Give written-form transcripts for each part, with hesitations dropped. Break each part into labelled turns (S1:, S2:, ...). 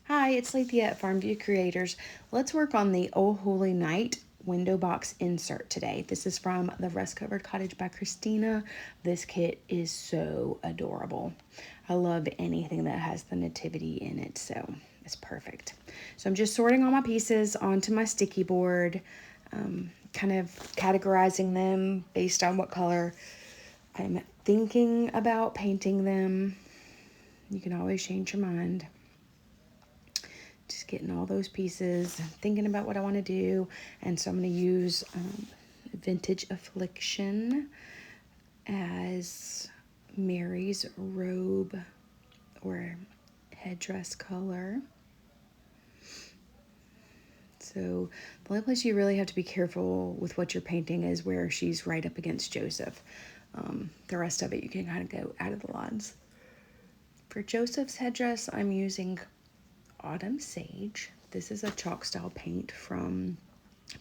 S1: Hi, it's Lethea at Farmview Creators. Let's work on the Oh Holy Night window box insert today. This is from the Rust Covered Cottage by Christina. This kit is so adorable. I love anything that has the nativity in it, so it's perfect. So I'm just sorting all my pieces onto my sticky board, kind of categorizing them based on what color I'm thinking about painting them. You can always change your mind. Just getting all those pieces, thinking about what I want to do. And so I'm going to use Vintage Affliction as Mary's robe or headdress color. So the only place you really have to be careful with what you're painting is where she's right up against Joseph. The rest of it you can kind of go out of the lines. For Joseph's headdress, I'm using Autumn Sage. This is a chalk style paint from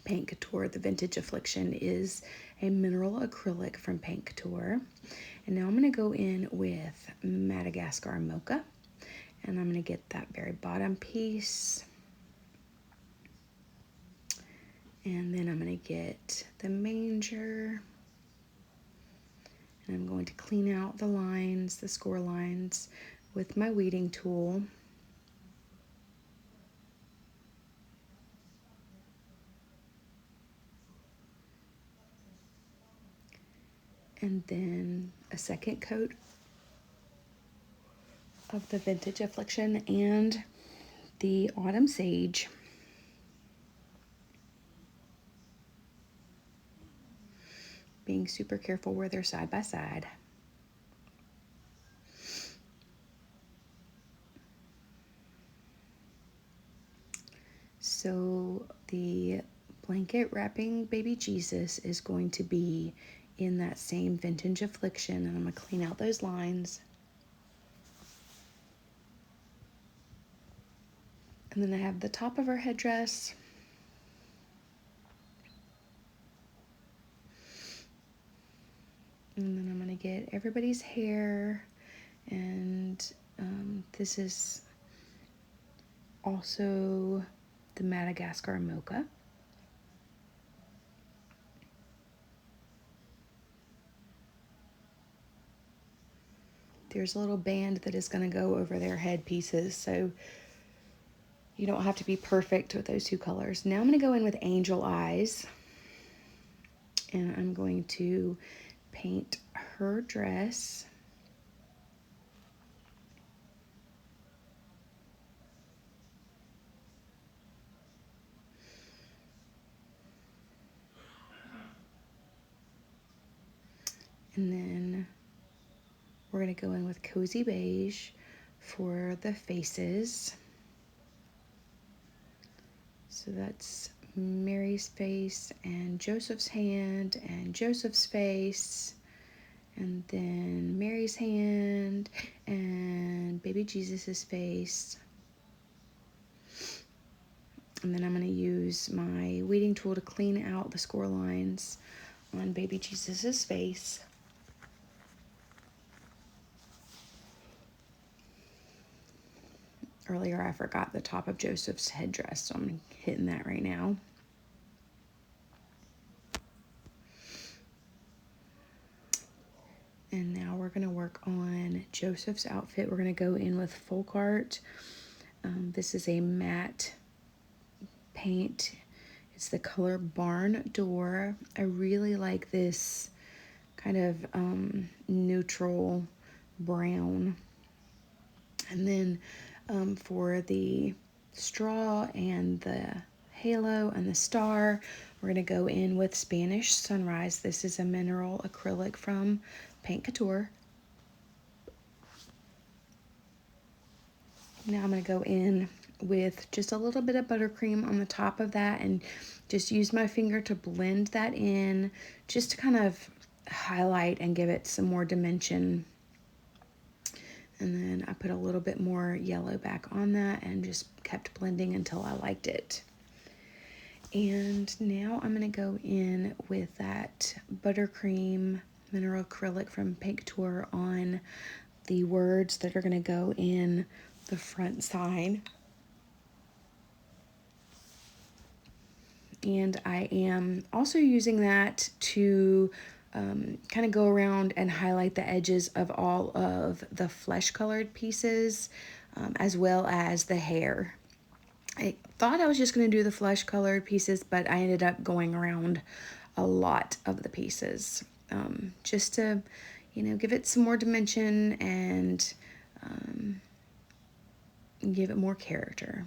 S1: Paint Couture. The Vintage Affliction is a mineral acrylic from Paint Couture. And now I'm going to go in with Madagascar Mocha. And I'm going to get that very bottom piece. And then I'm going to get the manger. And I'm going to clean out the lines, the score lines, with my weeding tool. And then a second coat of the Vintage Affliction and the Autumn Sage. Being super careful where they're side by side. So the blanket wrapping baby Jesus is going to be in that same Vintage Affliction, and I'm going to clean out those lines. And then I have the top of her headdress. And then I'm going to get everybody's hair, and this is also the Madagascar Mocha. There's a little band that is going to go over their head pieces, so you don't have to be perfect with those two colors. Now I'm going to go in with Angel Eyes, and I'm going to paint her dress. And then we're going to go in with Cozy Beige for the faces. So that's Mary's face and Joseph's hand and Joseph's face, and then Mary's hand and baby Jesus's face. And then I'm going to use my weeding tool to clean out the score lines on baby Jesus's face. Earlier I forgot the top of Joseph's headdress, so I'm hitting that right now. And now we're going to work on Joseph's outfit. We're going to go in with FolkArt. This is a matte paint. It's the color Barn Door. I really like this kind of neutral brown. And then for the straw and the halo and the star, we're going to go in with Spanish Sunrise. This is a mineral acrylic from Paint Couture. Now I'm going to go in with just a little bit of buttercream on the top of that and just use my finger to blend that in, just to kind of highlight and give it some more dimension. And then I put a little bit more yellow back on that and just kept blending until I liked it. And now I'm going to go in with that Buttercream mineral acrylic from Paint Couture on the words that are going to go in the front side. And I am also using that to kind of go around and highlight the edges of all of the flesh colored pieces, as well as the hair. I thought I was just going to do the flesh colored pieces, but I ended up going around a lot of the pieces, just to, give it some more dimension and give it more character.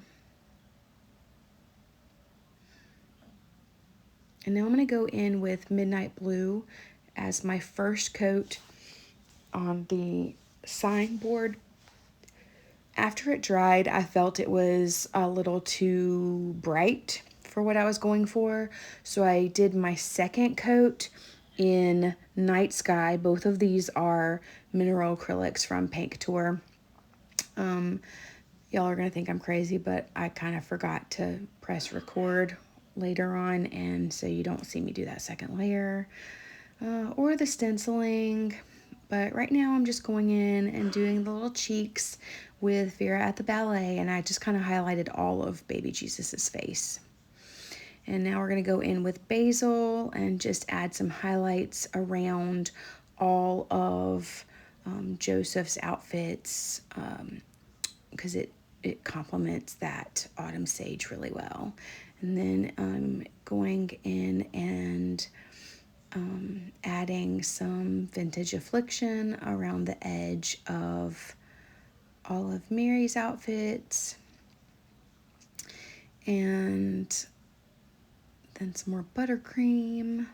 S1: And now I'm going to go in with Midnight Blue as my first coat on the signboard. After it dried, I felt it was a little too bright for what I was going for. So I did my second coat in Night Sky. Both of these are mineral acrylics from Paint Couture. Y'all are going to think I'm crazy, but I kind of forgot to press record later on, and so you don't see me do that second layer or the stenciling. But right now I'm just going in and doing the little cheeks with Vera at the Ballet, and I just kind of highlighted all of baby Jesus's face. And now we're going to go in with Basil and just add some highlights around all of Joseph's outfits, because it complements that autumn sage really well. And then I'm going in and adding some Vintage Affliction around the edge of all of Mary's outfits. And then some more Buttercream.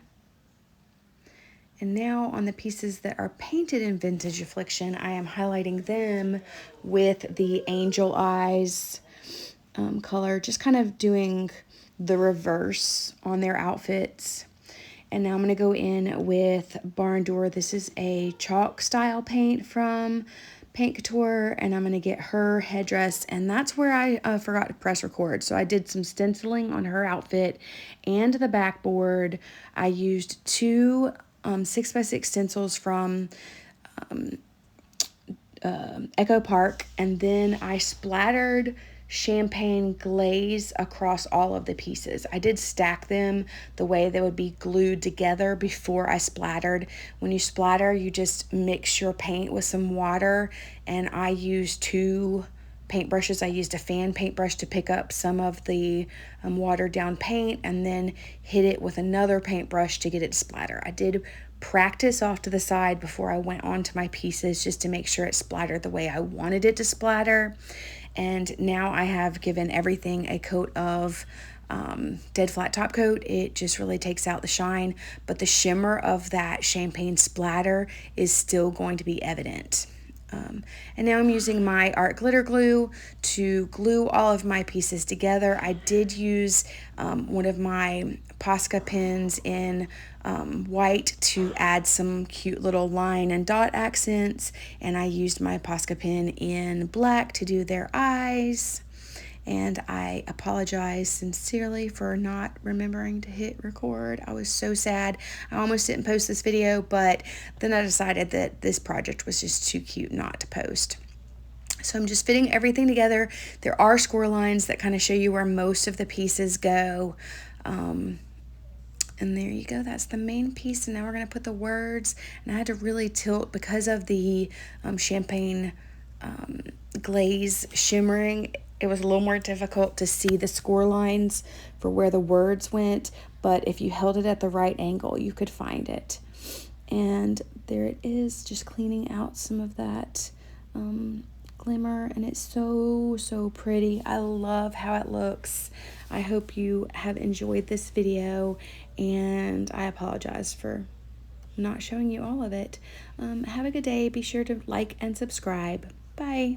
S1: And now on the pieces that are painted in Vintage Affliction, I am highlighting them with the Angel Eyes color, just kind of doing the reverse on their outfits. And now I'm going to go in with Barn Door. This is a chalk style paint from Paint Couture, and I'm going to get her headdress, and that's where I forgot to press record. So I did some stenciling on her outfit and the backboard. I used two 6x6 stencils from Echo Park, and then I splattered champagne glaze across all of the pieces. I did stack them the way they would be glued together before I splattered. When you splatter, you just mix your paint with some water, and I used two paintbrushes. I used a fan paintbrush to pick up some of the watered down paint, and then hit it with another paintbrush to get it to splatter. I did practice off to the side before I went on to my pieces just to make sure it splattered the way I wanted it to splatter. And now I have given everything a coat of dead flat top coat. It just really takes out the shine, but the shimmer of that champagne splatter is still going to be evident. And now I'm using my art glitter glue to glue all of my pieces together. I did use one of my Posca pens in white to add some cute little line and dot accents, and I used my Posca pen in black to do their eyes. And I apologize sincerely for not remembering to hit record. I was so sad. I almost didn't post this video, but then I decided that this project was just too cute not to post. So I'm just fitting everything together. There are score lines that kind of show you where most of the pieces go. And there you go, that's the main piece. And now we're going to put the words. And I had to really tilt because of the champagne glaze shimmering. It was a little more difficult to see the score lines for where the words went, but if you held it at the right angle, you could find it. And there it is, just cleaning out some of that glimmer, and it's so pretty. I love how it looks. I hope you have enjoyed this video, and I apologize for not showing you all of it. Have a good day. Be sure to like and subscribe. Bye.